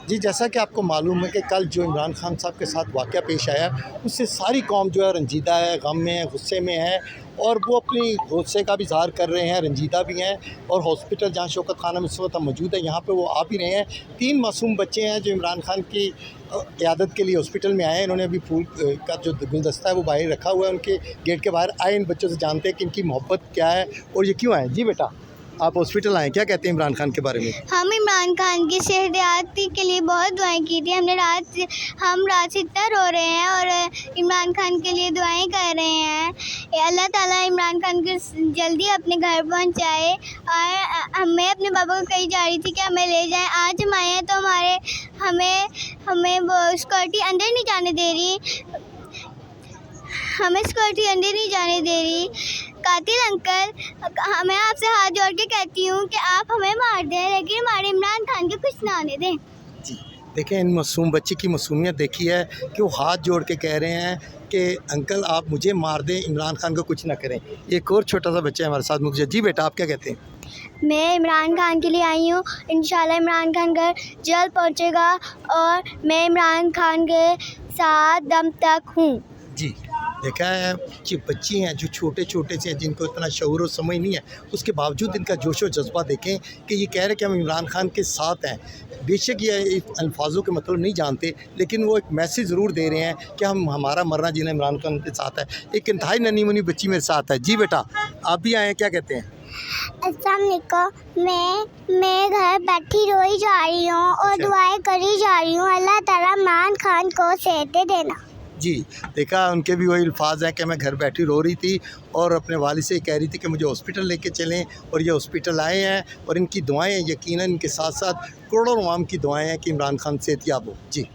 जी, जैसा कि आपको मालूम है कि कल जो इमरान खान साहब के साथ वाक़या पेश आया, उससे सारी कौम जो है रंजीदा है, गम में है, गुस्से में है और वो अपनी गुस्से का भी इज़हार कर रहे हैं, रंजीदा भी हैं। और हॉस्पिटल जहाँ शौकत खाना में इस वक़्त मौजूद है, यहाँ पे वो आ भी रहे हैं। 3 मासूम बच्चे हैं जो इमरान खान की क़यादत के लिए हॉस्पिटल में आए हैं। इन्होंने अभी फूल का जो गुलदस्ता है वो बाहर रखा हुआ है, उनके गेट के बाहर। आए इन बच्चों से जानते हैं कि इनकी मोहब्बत क्या है और ये क्यों आए। जी बेटा, आप हॉस्पिटल आए, क्या कहते हैं इमरान खान के बारे में? हम इमरान खान की सेहतयाबी के लिए बहुत दुआएं की थी। हम रात से इतना रो रहे हैं और इमरान खान के लिए दुआएं कर रहे हैं। अल्लाह ताला इमरान खान को जल्दी अपने घर पहुंचाए। और मैं अपने पापा को कही जा रही थी कि हमें ले जाएं। आज हम आए हैं तो हमें वो सिक्योरिटी अंदर नहीं जाने दे रही। कातिल अंकल, मैं आपसे हाथ जोड़ के कहती हूँ कि आप हमें मार दें, लेकिन हमारे इमरान खान के कुछ ना आने दें। जी, देखें इन मासूम बच्चे की मासूमियत देखी है कि वो हाथ जोड़ के कह रहे हैं कि अंकल आप मुझे मार दें, इमरान खान को कुछ ना करें। एक और छोटा सा बच्चा है हमारे साथ, मुझे। जी बेटा, आप क्या कहते हैं? मैं इमरान खान के लिए आई हूँ। इंशाल्लाह इमरान खान घर जल्द पहुँचेगा और मैं इमरान खान के साथ दम तक हूँ। जी, देखा है बच्ची हैं जो छोटे छोटे से हैं, जिनको इतना शऊर और समझ नहीं है, उसके बावजूद इनका जोश और जज्बा देखें कि ये कह रहे हैं कि हम इमरान खान के साथ हैं। बेशक ये अल्फाजों के मतलब नहीं जानते, लेकिन वो एक मैसेज ज़रूर दे रहे हैं कि हमारा मरना जीना इमरान खान के साथ है। एक इंतहाई नन्ही मुन्नी बच्ची मेरे साथ है। जी बेटा, आप भी आए हैं, क्या कहते हैं? अस्सलाम वालेकुम। मैं घर बैठी रोई जा रही हूँ और दुआएं करी जा रही हूँ। अल्लाह ताला इमरान खान को सेहत देना। जी, देखा उनके भी वही अल्फाज हैं कि मैं घर बैठी रो रही थी और अपने वालिद से कह रही थी कि मुझे हॉस्पिटल लेके चलें, और ये हॉस्पिटल आए हैं। और इनकी दुआएं यकीनन इनके साथ साथ करोड़ों अवाम की दुआएं हैं कि इमरान खान सेहतयाब हो। जी।